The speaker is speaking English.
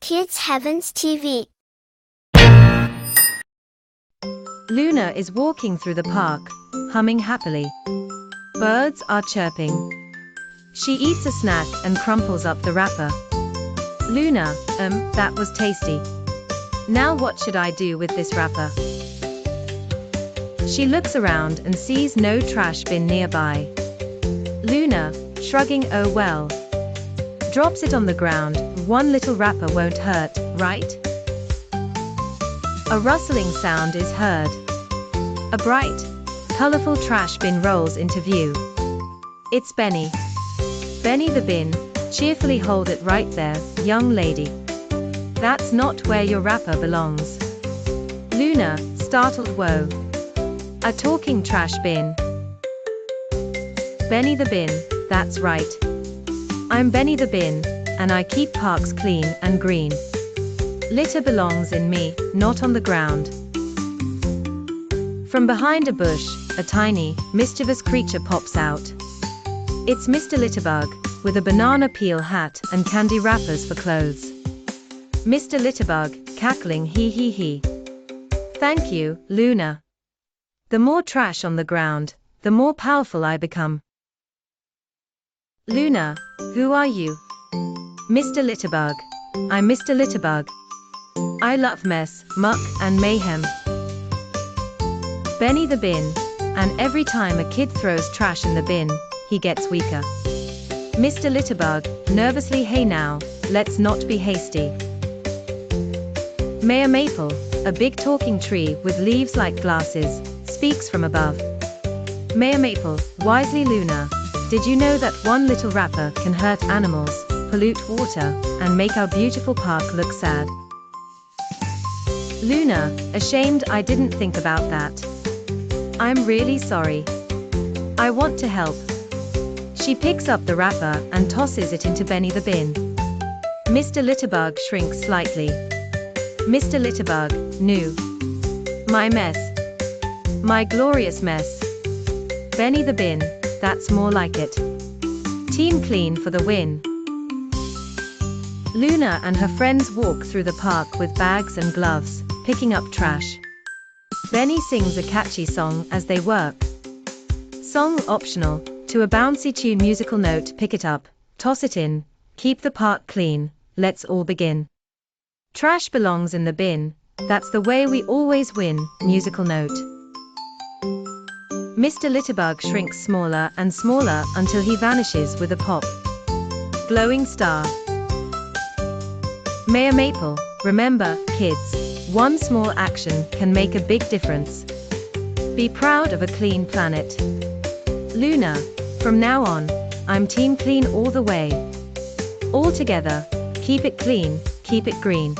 Kids Heavens TV. Luna is walking through the park, humming happily. Birds are chirping. She eats a snack and crumples up the wrapper. Luna, that was tasty. Now what should I do with this wrapper? She looks around and sees no trash bin nearby. Luna, shrugging oh well, drops it on the ground. One little wrapper won't hurt, right? A rustling sound is heard. A bright, colorful trash bin rolls into view. It's Benny. Benny the bin, cheerfully hold it right there, young lady. That's not where your wrapper belongs. Luna, startled whoa. A talking trash bin. Benny the bin, that's right. I'm Benny the bin, and I keep parks clean and green. Litter belongs in me, not on the ground. From behind a bush, a tiny, mischievous creature pops out. It's Mr. Litterbug, with a banana peel hat and candy wrappers for clothes. Mr. Litterbug, cackling hee hee hee. Thank you, Luna. The more trash on the ground, the more powerful I become. Luna, who are you? Mr. Litterbug. I'm Mr. Litterbug. I love mess, muck, and mayhem. Benny the bin, and every time a kid throws trash in the bin, he gets weaker. Mr. Litterbug, nervously hey now, let's not be hasty. Mayor Maple, a big talking tree with leaves like glasses, speaks from above. Mayor Maple, wisely Luna, did you know that one little wrapper can hurt animals, pollute water, and make our beautiful park look sad? Luna, ashamed I didn't think about that. I'm really sorry. I want to help. She picks up the wrapper and tosses it into Benny the bin. Mr. Litterbug shrinks slightly. Mr. Litterbug, new. My mess. My glorious mess. Benny the bin, that's more like it. Team clean for the win. Luna and her friends walk through the park with bags and gloves, picking up trash. Benny sings a catchy song as they work. Song optional, to a bouncy tune musical note, pick it up, toss it in, keep the park clean, let's all begin. Trash belongs in the bin, that's the way we always win, musical note. Mr. Litterbug shrinks smaller and smaller until he vanishes with a pop. Glowing star. Mayor Maple, remember, kids, one small action can make a big difference. Be proud of a clean planet. Luna, from now on, I'm team clean all the way. All together, keep it clean, keep it green.